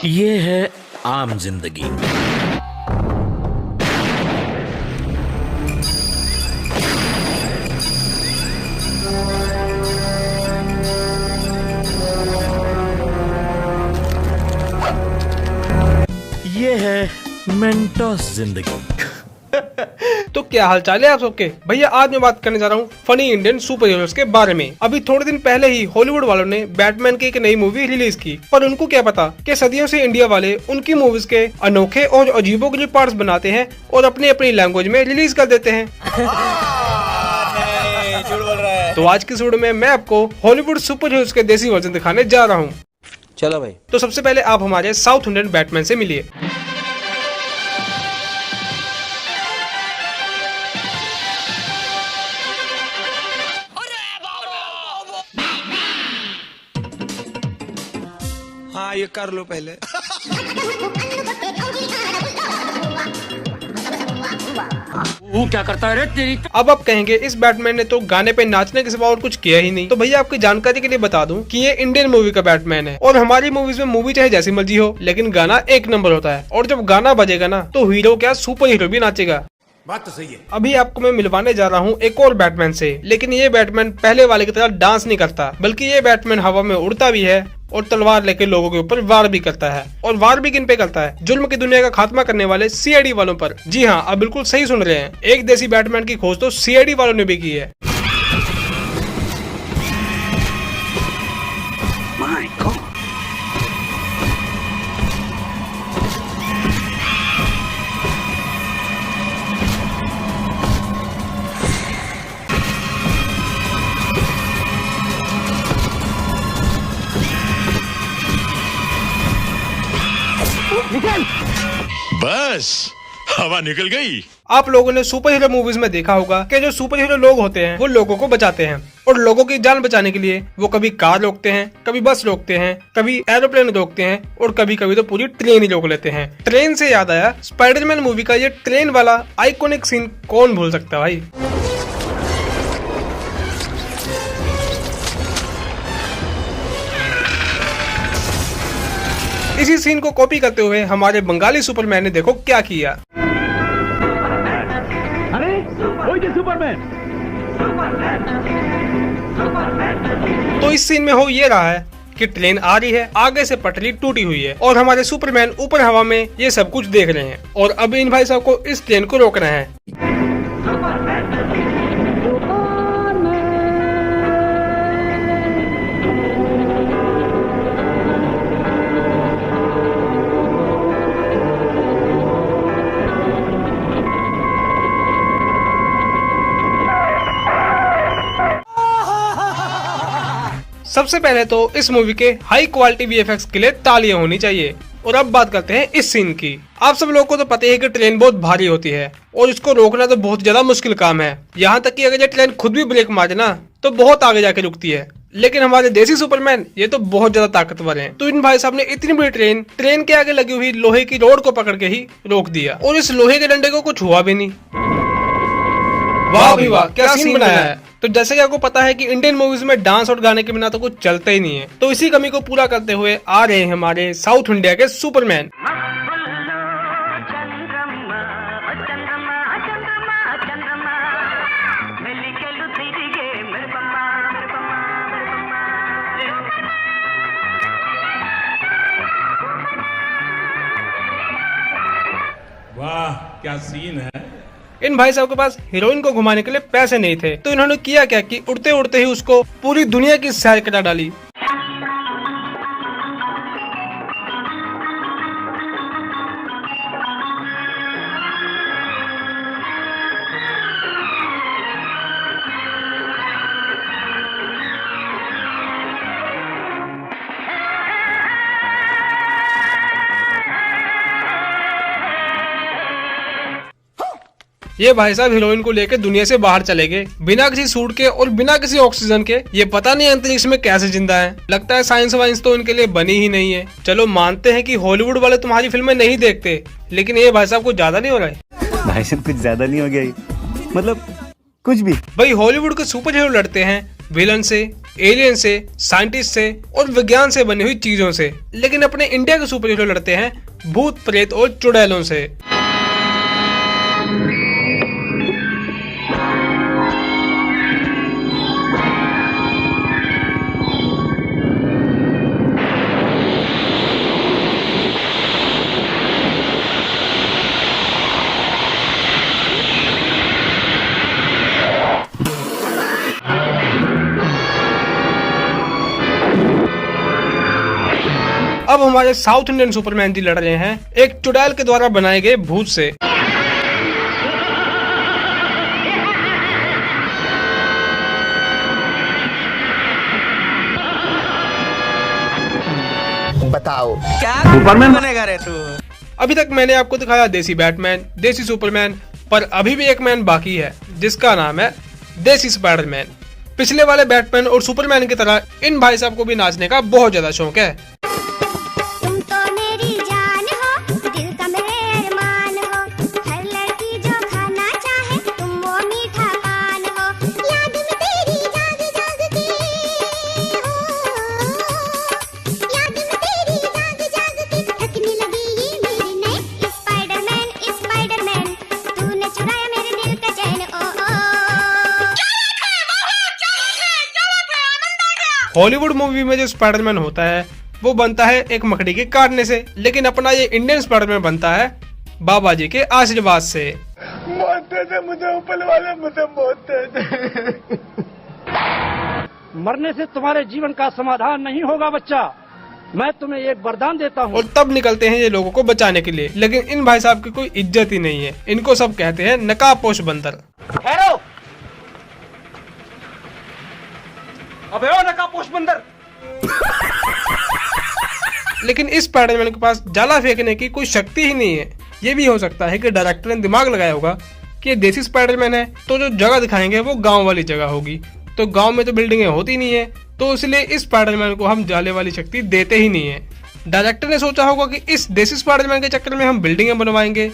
ये है आम जिंदगी। ये है मेंटोस जिंदगी। तो क्या हाल चाल है आप सबके भैया। आज मैं बात करने जा रहा हूँ फनी इंडियन सुपर हीरोज के बारे में। अभी थोड़े दिन पहले ही हॉलीवुड वालों ने बैटमैन की एक नई मूवी रिलीज की, पर उनको क्या पता कि सदियों से इंडिया वाले उनकी मूवीज के अनोखे और अजीबोगरीब पार्ट्स बनाते हैं और अपनी अपनी लैंग्वेज में रिलीज कर देते हैं। तो आज की वीडियो में मैं आपको हॉलीवुड सुपर हीरोज के देसी वर्जन दिखाने जा रहा हूँ। चलो भाई। तो सबसे पहले आप हमारे साउथ इंडियन बैटमैन से मिलिए। हाँ ये कर लो पहले। वो क्या करता है रे तेरी। अब आप कहेंगे इस बैटमैन ने तो गाने पे नाचने के सिवा और कुछ किया ही नहीं। तो भैया आपकी जानकारी के लिए बता दूं कि ये इंडियन मूवी का बैटमैन है और हमारी मूवीज में मूवी चाहे जैसी मर्जी हो लेकिन गाना एक नंबर होता है। और जब गाना बजेगा ना तो हीरो क्या सुपर हीरो भी नाचेगा। बात तो सही है। अभी आपको मैं मिलवाने जा रहा हूँ एक और बैटमैन से, लेकिन ये बैटमैन पहले वाले की तरह डांस नहीं करता, बल्कि ये बैटमैन हवा में उड़ता भी है और तलवार लेके लोगों के ऊपर वार भी करता है। और वार भी किन पे करता है? जुल्म की दुनिया का खात्मा करने वाले सीआईडी वालों पर। जी हाँ, आप बिल्कुल सही सुन रहे हैं। एक देसी बैटमैन की खोज तो सीआईडी वालों ने भी की है। बस हवा निकल गई। आप लोगों ने सुपर हीरो मूवीज में देखा होगा कि जो सुपर हीरो लोग होते हैं वो लोगों को बचाते हैं और लोगों की जान बचाने के लिए वो कभी कार रोकते हैं, कभी बस रोकते हैं, कभी एरोप्लेन रोकते हैं और कभी कभी तो पूरी ट्रेन ही रोक लेते हैं। ट्रेन से याद आया, स्पाइडरमैन मूवी का ये ट्रेन वाला आइकॉनिक सीन कौन भूल सकता है भाई। इसी सीन को कॉपी करते हुए हमारे बंगाली सुपरमैन ने देखो क्या किया। अरे वही तो सुपरमैन। तो इस सीन में हो ये रहा है कि ट्रेन आ रही है, आगे से पटरी टूटी हुई है और हमारे सुपरमैन ऊपर हवा में ये सब कुछ देख रहे हैं और अब इन भाई साहब को इस ट्रेन को रोकना है। सबसे पहले तो इस मूवी के हाई क्वालिटी वीएफएक्स के लिए तालियां होनी चाहिए। और अब बात करते हैं इस सीन की। आप सब लोगों को तो पता ही है कि ट्रेन बहुत भारी होती है और इसको रोकना तो बहुत ज्यादा मुश्किल काम है। यहाँ तक कि अगर ये ट्रेन खुद भी ब्रेक मारे ना तो बहुत आगे जाके रुकती है। लेकिन हमारे देसी सुपरमैन ये तो बहुत ज्यादा ताकतवर हैं। तो इन भाई साहब ने इतनी बड़ी ट्रेन के आगे लगी हुई लोहे की रोड को पकड़ के ही रोक दिया और इस लोहे के डंडे को कुछ हुआ भी नहीं। वाह भी वाह, क्या सीन बनाया है। तो जैसे कि आपको पता है कि इंडियन मूवीज में डांस और गाने के बिना तो कुछ चलता ही नहीं है। तो इसी कमी को पूरा करते हुए आ रहे हैं हमारे साउथ इंडिया के सुपरमैन। वाह क्या सीन है। इन भाई साहब के पास हीरोइन को घुमाने के लिए पैसे नहीं थे, तो इन्होंने किया क्या कि उड़ते उड़ते ही उसको पूरी दुनिया की सैर करा डाली। ये भाई साहब हीरोइन को लेकर दुनिया से बाहर चले गए बिना किसी सूट के और बिना किसी ऑक्सीजन के। ये पता नहीं अंतरिक्ष में कैसे जिंदा है। लगता है साइंस वाइंस तो इनके लिए बनी ही नहीं है। चलो मानते हैं कि हॉलीवुड वाले तुम्हारी फिल्में नहीं देखते, लेकिन ये भाई साहब कुछ ज्यादा नहीं हो रहा है। भाई साहब कुछ ज्यादा नहीं हो गया ये? मतलब कुछ भी। भाई हॉलीवुड के सुपर हीरो लड़ते हैं विलन से, एलियन से, साइंटिस्ट से और विज्ञान से बनी हुई चीजों से, लेकिन अपने इंडिया के सुपर हीरो लड़ते हैं भूत प्रेत और चुड़ैलों से। अब हमारे साउथ इंडियन सुपरमैन जी लड़ रहे हैं एक चुड़ैल के द्वारा बनाए गए भूत से। बताओ सुपरमैन बनेगा रे तू। अभी तक मैंने आपको दिखाया देसी बैटमैन, देसी सुपरमैन, पर अभी भी एक मैन बाकी है जिसका नाम है देसी स्पाइडरमैन। पिछले वाले बैटमैन और सुपरमैन की तरह इन भाई साहब को भी नाचने का बहुत ज्यादा शौक है। तुम तो मेरी जान हो, दिल का मेरे अरमान हो, हर लड़की जो खाना चाहे तुम वो मीठा पान हो, याद में तेरी जाग जागती हो, याद में तेरी जाग जागती थकने लगी ये मेरी नैन। स्पाइडरमैन तूने चुराया मेरे दिल का चैन। ओ हॉलीवुड मूवी में जो स्पाइडरमैन होता है वो बनता है एक मकड़ी के काटने से, लेकिन अपना ये इंडियन स्पाइडरमैन बनता है बाबा जी के आशीर्वाद से। मरने से तुम्हारे जीवन का समाधान नहीं होगा बच्चा। मैं तुम्हें एक वरदान देता हूँ। और तब निकलते हैं ये लोगों को बचाने के लिए, लेकिन इन भाई साहब की कोई इज्जत ही नहीं है। इनको सब कहते हैं नकाबपोश बंदर। अबे ओ नकाबपोश बंदर। लेकिन इस स्पाइडरमैन के पास जाला फेंकने की कोई शक्ति ही नहीं है। ये भी हो सकता है कि डायरेक्टर ने दिमाग लगाया होगा कि ये देसी स्पाइडरमैन है तो जो जगह दिखाएंगे वो गांव वाली जगह होगी, तो गांव में तो बिल्डिंगें होती नहीं है, तो इसलिए इस स्पाइडरमैन को हम जाले वाली शक्ति देते ही नहीं है। डायरेक्टर ने सोचा होगा कि इस देसी स्पाइडरमैन के चक्कर में हम बिल्डिंगें बनवाएंगे,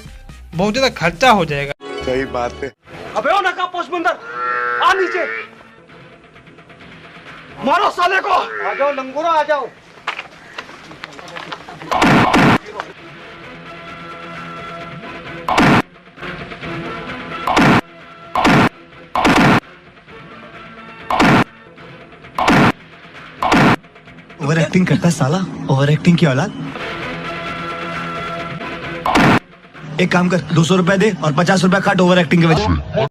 बहुत ज्यादा खर्चा हो जाएगा। सही बात है। अबे ओ नकाबपोश बंदर, आ नीचे मारो साले को। आ जाओ लंगूरा, आ जाओ। ओवर एक्टिंग करता है साला, ओवर एक्टिंग की औलाद। एक काम कर, 200 रुपए दे और 50 रुपए काट ओवर एक्टिंग के वजह।